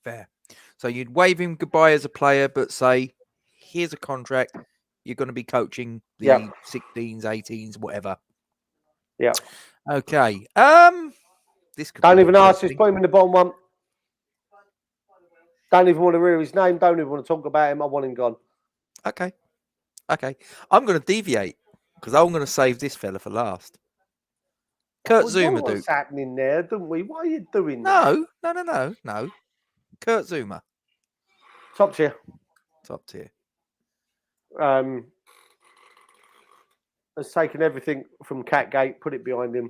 Speaker 1: Fair. So you'd wave him goodbye as a player, but say, here's a contract. You're going to be coaching the 16s, 18s, whatever.
Speaker 2: Yeah.
Speaker 1: Okay. This could
Speaker 2: don't even ask. Just put him in the bottom one. Don't even want to hear his name. Don't even want to talk about him. I want him gone.
Speaker 1: Okay. I'm going to deviate because I'm going to save this fella for last. Kurt Zuma,
Speaker 2: what's happening there, don't we? Why are you doing that?
Speaker 1: No. Kurt Zuma.
Speaker 2: Top tier. Has taken everything from Catgate, put it behind him,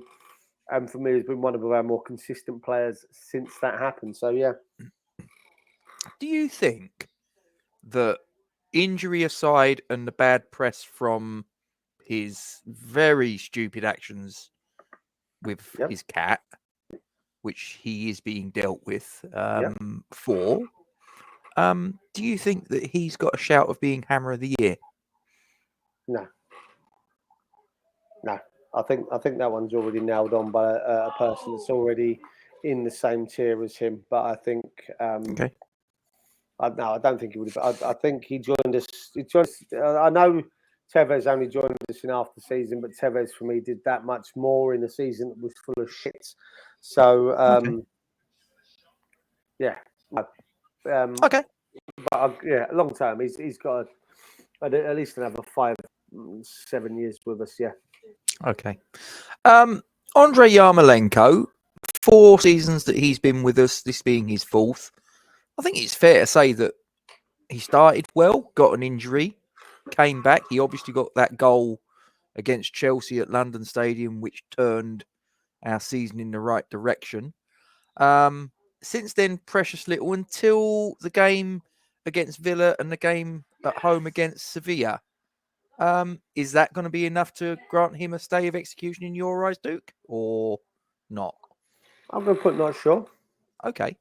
Speaker 2: and for me, has been one of our more consistent players since that happened. So, yeah.
Speaker 1: Do you think that injury aside and the bad press from his very stupid actions with his cat, which he is being dealt with for, do you think that he's got a shout of being Hammer of the Year?
Speaker 2: No. I think that one's already nailed on by a person that's already in the same tier as him. But I think,
Speaker 1: Okay.
Speaker 2: I don't think he would have. I think he joined us. I know Tevez only joined us in half the season, but Tevez for me did that much more in a season that was full of shit. So yeah.
Speaker 1: Okay.
Speaker 2: But long term, he's got at least another 5-7 years with us. Yeah.
Speaker 1: Okay. Andre Yamalenko, 4 seasons that he's been with us, this being his 4th. I think it's fair to say that he started well, got an injury, came back. He obviously got that goal against Chelsea at London Stadium, which turned our season in the right direction. Since then, precious little until the game against Villa and the game at home against Sevilla. Is that going to be enough to grant him a stay of execution in your eyes, Duke, or not?
Speaker 2: I'm going to put not sure.
Speaker 1: Okay.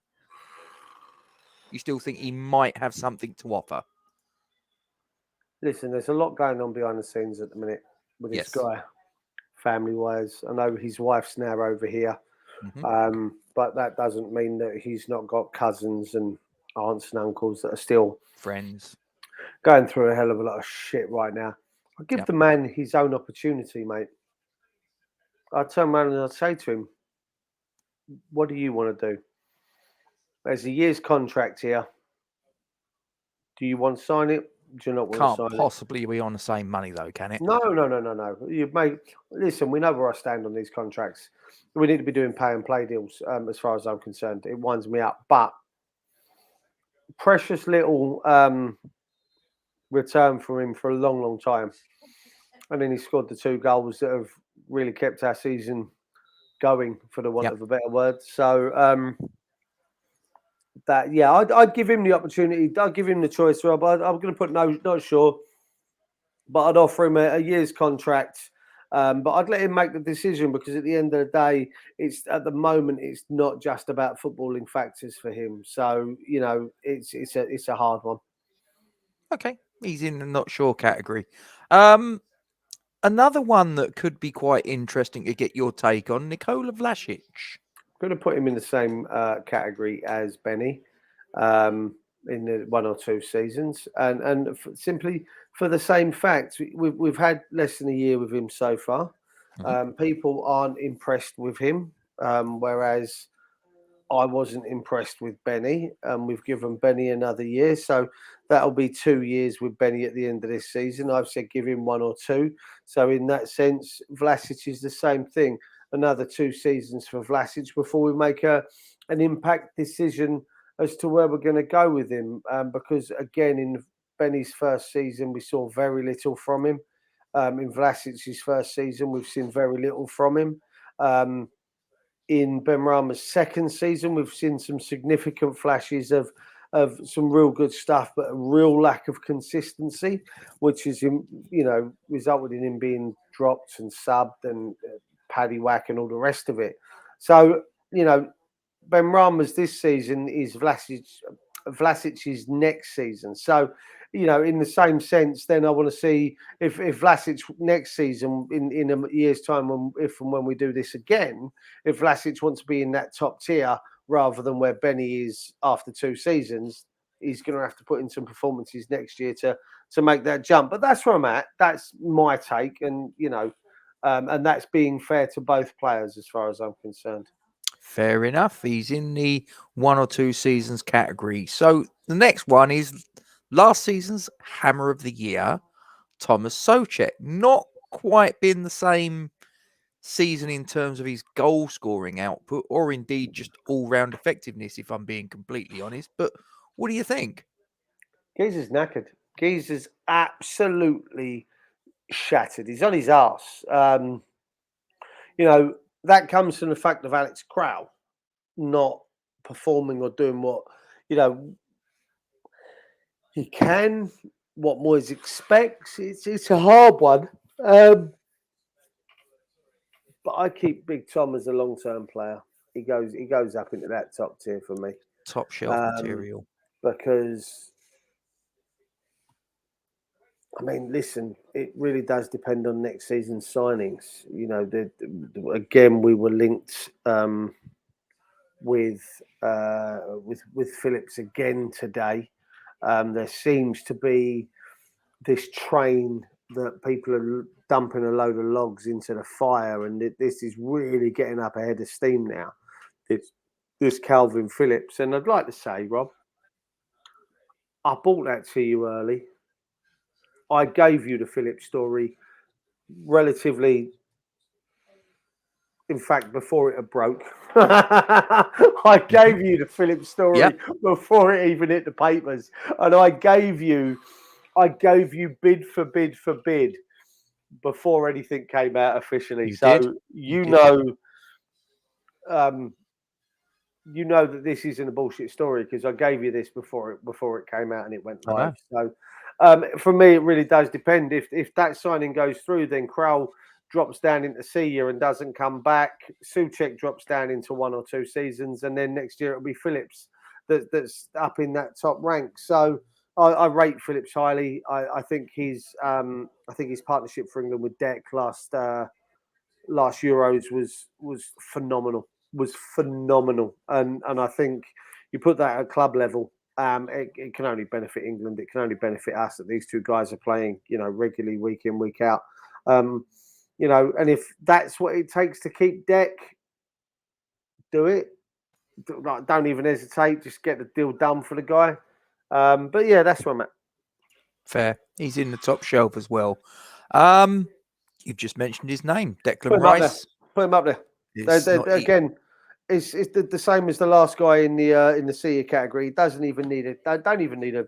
Speaker 1: You still think he might have something to offer?
Speaker 2: Listen, there's a lot going on behind the scenes at the minute with this guy, family-wise. I know his wife's now over here, but that doesn't mean that he's not got cousins and aunts and uncles that are still
Speaker 1: friends
Speaker 2: going through a hell of a lot of shit right now. I give the man his own opportunity, mate. I turn around and I say to him, "What do you want to do? There's a year's contract here. Do you want to sign it? Do you not want to sign it?"
Speaker 1: Can't possibly be on the same money, though, can it?
Speaker 2: No. You listen, we know where I stand on these contracts. We need to be doing pay and play deals, as far as I'm concerned. It winds me up. But precious little return from him for a long, long time. And then he scored the 2 goals that have really kept our season going, for the want of a better word. So I'd give him the opportunity. I'd give him the choice, Rob. I'm going to put not sure, but I'd offer him a year's contract. But I'd let him make the decision, because at the end of the day, at the moment it's not just about footballing factors for him. So it's a hard one.
Speaker 1: Okay, he's in the not sure category. Another one that could be quite interesting to get your take on, Nicola Vlasic.
Speaker 2: I'm going to put him in the same category as Benny in the 1 or 2 seasons, and simply for the same fact, we've had less than a year with him so far. People aren't impressed with him, whereas I wasn't impressed with Benny. We've given Benny another year, so that'll be 2 years with Benny at the end of this season. I've said give him 1 or 2. So in that sense, Vlasic is the same thing. Another 2 seasons for Vlasic before we make an impact decision as to where we're going to go with him. Because again, in Benny's first season, we saw very little from him. In Vlasic's first season, we've seen very little from him. In Benrahma's second season, we've seen some significant flashes of some real good stuff, but a real lack of consistency, which is, resulted in him being dropped and subbed and paddy whack and all the rest of it. So, Benrahma's this season is Vlasic's next season. So, in the same sense, then I want to see if Vlasic next season, in a year's time, when we do this again, if Vlasic wants to be in that top tier rather than where Benny is after 2 seasons, he's going to have to put in some performances next year to make that jump. But that's where I'm at. That's my take, and and that's being fair to both players as far as I'm concerned.
Speaker 1: Fair enough. He's in the 1 or 2 seasons category. So the next one is last season's Hammer of the Year, Thomas Societ. Not quite been the same season in terms of his goal scoring output, or indeed just all-round effectiveness, if I'm being completely honest. But what do you think?
Speaker 2: Geezer's knackered. Geezer's absolutely shattered. He's on his arse. That comes from the fact of Alex Crowl not performing or doing what he can, what Moyes expects. It's a hard one. But I keep Big Tom as a long-term player. He goes up into that top tier for me.
Speaker 1: Top shelf material.
Speaker 2: Because, I mean, listen, it really does depend on next season's signings. You know, again, we were linked with Phillips again today. There seems to be this train that people are dumping a load of logs into the fire, and this is really getting up ahead of steam now. It's this Calvin Phillips, and I'd like to say, Rob, I bought that to you early. I gave you the Phillips story relatively, in fact, before it had broke. I gave you the Phillips story before it even hit the papers, and I gave you bid for bid for bid before anything came out officially. You know that this isn't a bullshit story because I gave you this before it came out and it went live. So for me, it really does depend. If that signing goes through, then Crowl drops down into senior and doesn't come back. Societ drops down into 1 or 2 seasons, and then next year it'll be Phillips that's up in that top rank. So I rate Phillips highly. I think his partnership for England with Deck last Euros was phenomenal. And I think you put that at club level, it can only benefit England. It can only benefit us that these two guys are playing, regularly week in, week out. And if that's what it takes to keep Deck, do it. Don't even hesitate. Just get the deal done for the guy. But yeah, that's where I'm at.
Speaker 1: Fair. He's in the top shelf as well. You've just mentioned his name, Declan Rice.
Speaker 2: Put him up there. Again, it's the same as the last guy in the senior category. He doesn't even need it. Don't even need a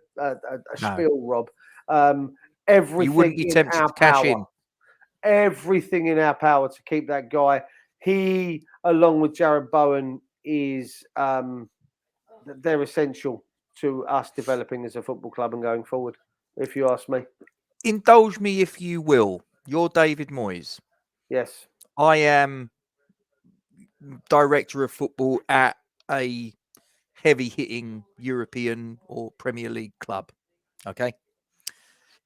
Speaker 2: spiel, Rob. Everything
Speaker 1: you wouldn't be tempted to cash in.
Speaker 2: Everything in our power to keep that guy. He, along with Jared Bowen, is they're essential to us developing as a football club and going forward. If you ask me,
Speaker 1: indulge me if you will. You're David Moyes.
Speaker 2: Yes,
Speaker 1: I am director of football at a heavy-hitting European or Premier League club. Okay.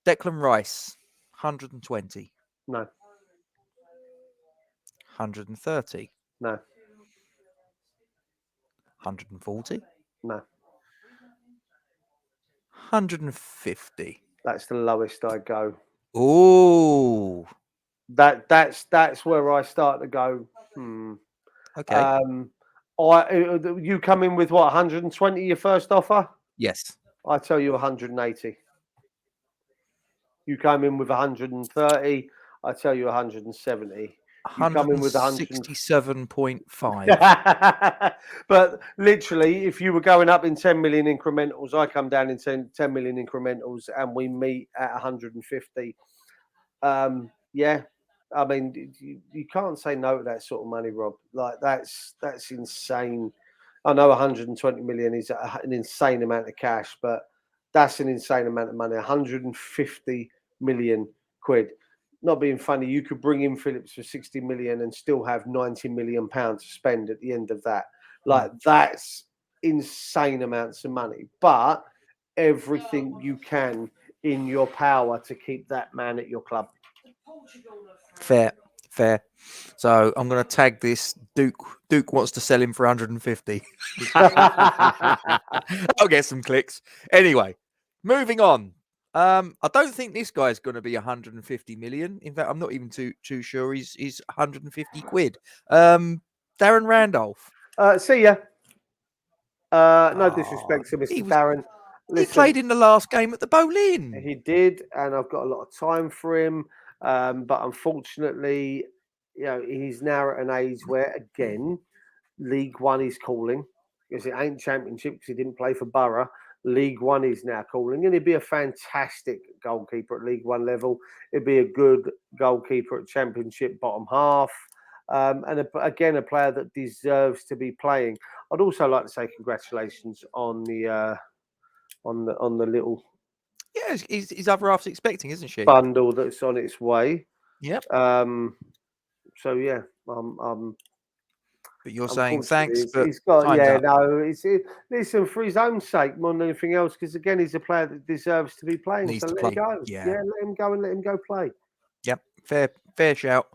Speaker 1: Declan Rice, 120.
Speaker 2: No.
Speaker 1: 130.
Speaker 2: No.
Speaker 1: 140.
Speaker 2: No.
Speaker 1: 150.
Speaker 2: That's the lowest I go.
Speaker 1: Oh.
Speaker 2: That's where I start to go.
Speaker 1: Okay.
Speaker 2: You come in with what, 120 your first offer?
Speaker 1: Yes.
Speaker 2: I tell you 180. You come in with 130. I tell you 170. You come in with
Speaker 1: 167.5.
Speaker 2: But literally, if you were going up in 10 million incrementals, I come down in 10 million incrementals, and we meet at 150. Yeah. I mean, you can't say no to that sort of money, Rob. Like that's insane. I know 120 million is an insane amount of cash, but that's an insane amount of money. 150 million quid. Not being funny, you could bring in Phillips for 60 million and still have 90 million pounds to spend at the end of that. Like that's insane amounts of money. But everything you can in your power to keep that man at your club.
Speaker 1: Fair. So I'm going to tag this. Duke wants to sell him for 150. I'll get some clicks. Anyway, moving on. I don't think this guy's going to be 150 million. In fact, I'm not even too sure he's 150 quid. Darren Randolph.
Speaker 2: See ya. No disrespect to Mr. Darren.
Speaker 1: Listen, he played in the last game at the Bowen.
Speaker 2: He did, and I've got a lot of time for him. But unfortunately, he's now at an age where, again, League One is calling. Because it ain't Championship because he didn't play for Borough. League One is now calling, and he'd be a fantastic goalkeeper at League One level. He'd be a good goalkeeper at Championship bottom half. And again, a player that deserves to be playing. I'd also like to say congratulations on the little
Speaker 1: Yeah, his other half's expecting, isn't she?
Speaker 2: bundle that's on its way.
Speaker 1: Yep.
Speaker 2: So yeah,
Speaker 1: But you're saying
Speaker 2: unfortunately,
Speaker 1: thanks, but
Speaker 2: he's got
Speaker 1: time's up.
Speaker 2: no. Listen, for his own sake more than anything else, because again, he's a player that deserves to be playing.
Speaker 1: Needs
Speaker 2: So
Speaker 1: to
Speaker 2: let him
Speaker 1: play.
Speaker 2: go.
Speaker 1: Yeah.
Speaker 2: Yeah, let him go and let him go play.
Speaker 1: Yep. Fair shout.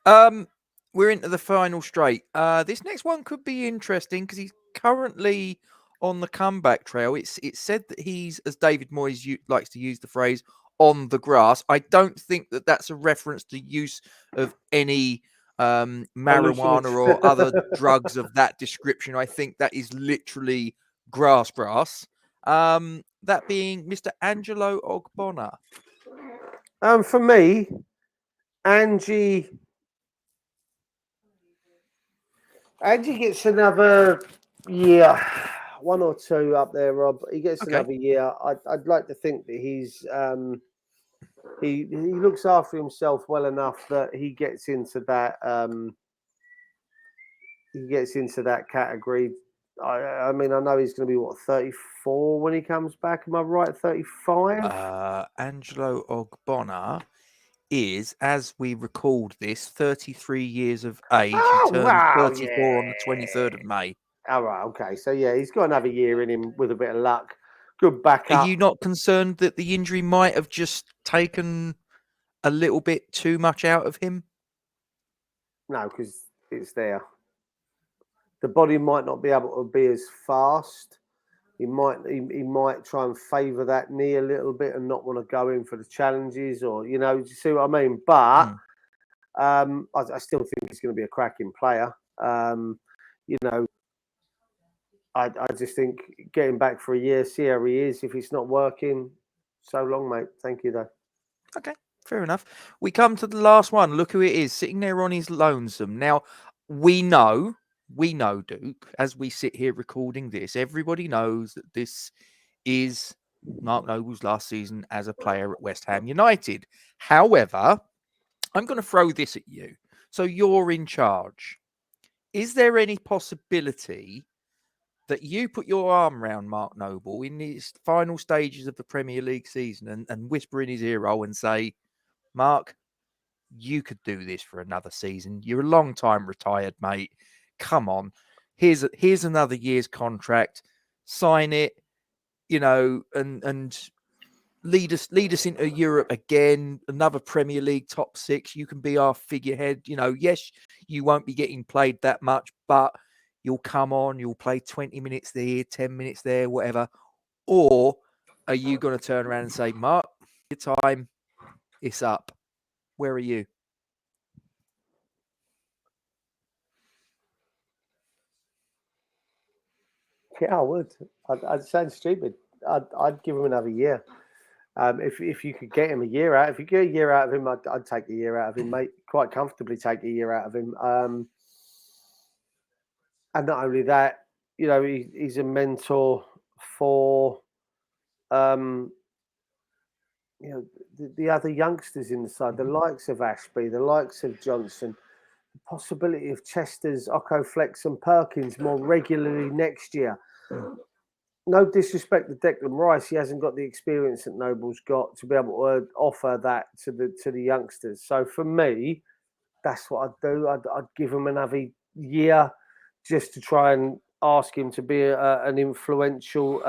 Speaker 1: We're into the final straight. This next one could be interesting because he's currently on the comeback trail. It's said that he's, as David Moyes likes to use the phrase, on the grass. I don't think that that's a reference to use of any marijuana or other drugs of that description. I think that is literally grass. That being Mr. Angelo Ogbonna.
Speaker 2: For me, Angie gets another year, one or two up there, Rob. He gets another year. I'd like to think that he's he looks after himself well enough that he gets into that category. I mean, I know he's going to be 34 when he comes back. Am I right? 35.
Speaker 1: Angelo Ogbonna is, as we recalled this, 33 years of age.
Speaker 2: Oh,
Speaker 1: He turned
Speaker 2: wow,
Speaker 1: 34 on the 23rd of May.
Speaker 2: All right, okay. So yeah, he's got another year in him with a bit of luck. Good backup.
Speaker 1: Are you not concerned that the injury might have just taken a little bit too much out of him?
Speaker 2: No, because it's there. The body might not be able to be as fast. He might try and favour that knee a little bit and not want to go in for the challenges, or do you see what I mean? But I still think he's going to be a cracking player. I just think getting back for a year, see how he is. If it's not working, so long, mate. Thank you, though.
Speaker 1: Okay, fair enough. We come to the last one. Look who it is, sitting there on his lonesome. Now, we know, Duke, as we sit here recording this, everybody knows that this is Mark Noble's last season as a player at West Ham United. However, I'm going to throw this at you. So you're in charge. Is there any possibility that you put your arm around Mark Noble in his final stages of the Premier League season and whisper in his ear hole and say, Mark, you could do this for another season. You're a long time retired, mate. Come on. Here's another year's contract. Sign it, and lead us into Europe again, another Premier League top six. You can be our figurehead. Yes, you won't be getting played that much, but you'll come on, you'll play 20 minutes there, 10 minutes there, whatever. Or are you going to turn around and say, Mark, your time, it's up? Where are you?
Speaker 2: Yeah, I would. I'd sound stupid. I'd give him another year. If you could get him a year out, if you get a year out of him, I'd take a year out of him, mate. Quite comfortably take a year out of him. And not only that, he's a mentor for the other youngsters in the side, the likes of Ashby, the likes of Johnson, the possibility of Chester's, Occo Flex and Perkins more regularly next year. No disrespect to Declan Rice, he hasn't got the experience that Noble's got to be able to offer that to the youngsters. So for me, that's what I'd do. I'd give him another year just to try and ask him to be an influential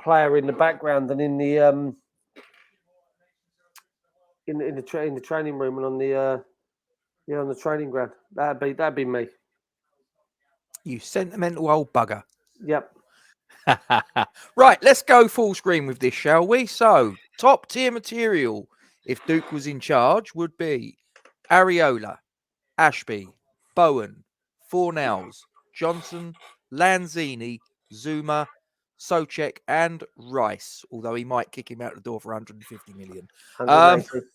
Speaker 2: player in the background and in the in the training room and on the training ground. That'd be me.
Speaker 1: You sentimental old bugger.
Speaker 2: Yep.
Speaker 1: Right, let's go full screen with this, shall we? So, top tier material, if Duke was in charge, would be Areola, Ashby, Bowen, Fornells, Johnson, Lanzini, Zuma, Societ, and Rice, although he might kick him out the door for 150 million.
Speaker 2: 180.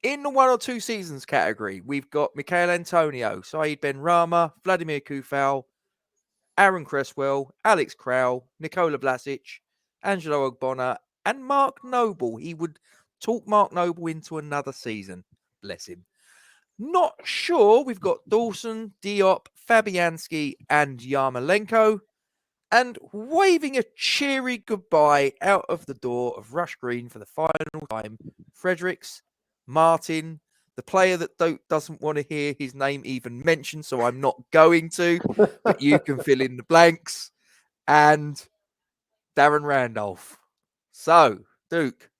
Speaker 1: In the 1 or 2 seasons category, we've got Michail Antonio, SAïD Benrahma, Vladimir Kufau, Aaron Cresswell, Alex Crowl, Nicola Vlasic, Angelo Ogbonna, and Mark Noble. He would talk Mark Noble into another season. Bless him. Not sure. We've got Dawson, Diop, Fabianski, and Yamalenko. and waving a cheery goodbye out of the door of Rush Green for the final time, Fredericks, Martin, the player that doesn't want to hear his name even mentioned, so I'm not going to, but you can fill in the blanks, and Darren Randolph. So, Duke,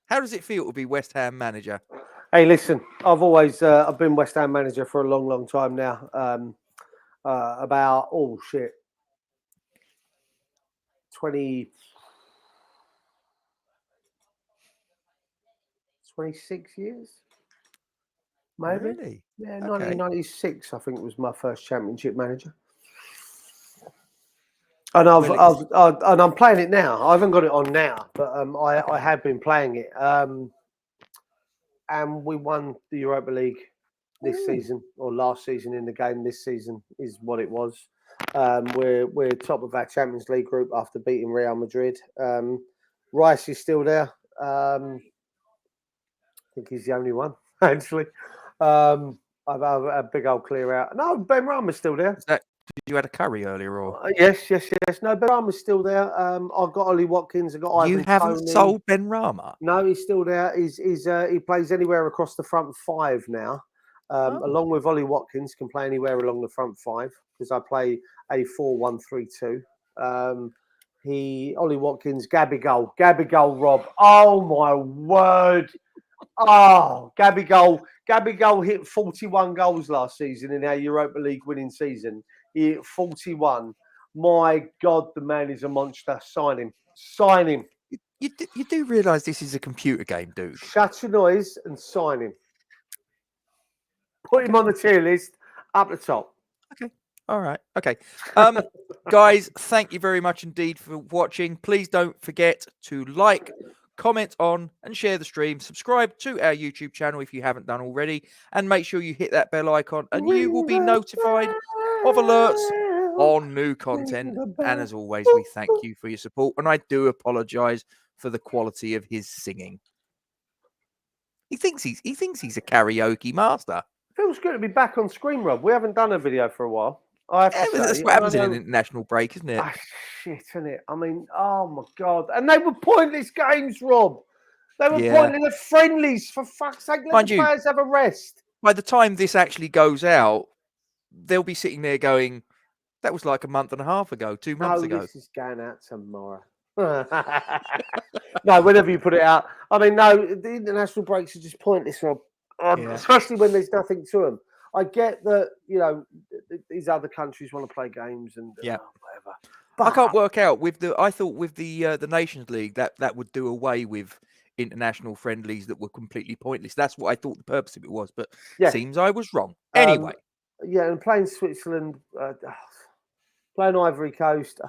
Speaker 1: how does it feel to be West Ham manager?
Speaker 2: Hey, listen, I've been West Ham manager for a long, long time now. About 26 years, maybe.
Speaker 1: Really?
Speaker 2: Yeah,
Speaker 1: Okay.
Speaker 2: 1996, I think, was my first Championship manager. And I'm playing it now. I haven't got it on now, but I have been playing it. And we won the Europa League this season, or last season in the game. This season is what it was. We're top of our Champions League group after beating Real Madrid. Rice is still there. I think he's the only one, actually. I've had a big old clear out. No, Ben Rama's still there.
Speaker 1: Did you had a curry earlier, or
Speaker 2: yes. No, Ben Rama's still there. I've got Ollie Watkins. I've got Ivan.
Speaker 1: You haven't
Speaker 2: Toney.
Speaker 1: sold Ben Rama?
Speaker 2: No, he's still there. He plays anywhere across the front five now. Along with Ollie Watkins, can play anywhere along the front five because I play a 4-1-3-2. Ollie Watkins, Gabigol, Rob. Oh my word! Oh, Gabigol hit 41 goals last season in our Europa League winning season. He hit 41. My God, the man is a monster. Sign him.
Speaker 1: You do realise this is a computer game, dude?
Speaker 2: Shut your noise and sign him. Put him on the tier list up the top.
Speaker 1: Okay. All right. Okay. Guys, thank you very much indeed for watching. Please don't forget to like, comment on, and share the stream. Subscribe to our YouTube channel if you haven't done already, and make sure you hit that bell icon, and you will be notified of alerts on new content. And as always, we thank you for your support, and I do apologise for the quality of his singing. He thinks he's a karaoke master.
Speaker 2: Feels good to be back on screen, Rob. We haven't done a video for a while. I have to say.
Speaker 1: That's what happens in an international break, isn't it?
Speaker 2: Ah, shit, isn't it? I mean, oh my God. And they were pointless games, Rob. They were pointless friendlies, for fuck's sake. Let the players have a rest.
Speaker 1: By the time this actually goes out, they'll be sitting there going, that was like a month and a half ago, 2 months ago.
Speaker 2: This is going out tomorrow. No, whenever you put it out. I mean, no, the international breaks are just pointless, Rob. Especially when there's nothing to them. I get that, these other countries want to play games and whatever. But
Speaker 1: I can't work out I thought with the Nations League that would do away with international friendlies that were completely pointless. That's what I thought the purpose of it was, but seems I was wrong. Anyway.
Speaker 2: And playing Switzerland, playing Ivory Coast.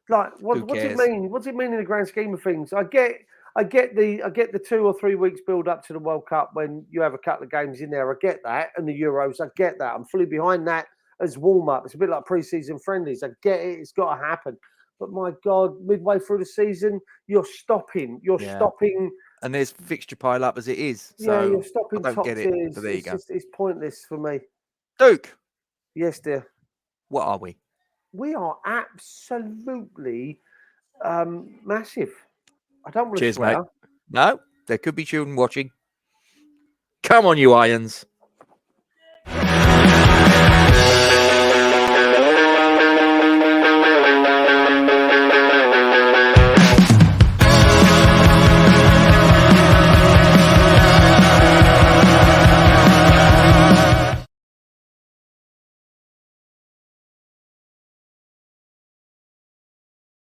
Speaker 2: Like, what's it mean? What's it mean in the grand scheme of things? I get the 2 or 3 weeks build up to the World Cup when you have a couple of games in there. I get that, and the Euros. I get that. I'm fully behind that as warm up. It's a bit like pre-season friendlies. I get it. It's got to happen. But my God, midway through the season, you're stopping. Stopping.
Speaker 1: And there's fixture pile up as it is. So
Speaker 2: you're stopping
Speaker 1: I don't
Speaker 2: top
Speaker 1: get
Speaker 2: tiers.
Speaker 1: It. There you go.
Speaker 2: It's pointless for me.
Speaker 1: Duke.
Speaker 2: Yes, dear.
Speaker 1: What are we?
Speaker 2: We are absolutely massive. I don't want to
Speaker 1: Cheers,
Speaker 2: swear.
Speaker 1: mate. No, there could be children watching. Come on, you irons.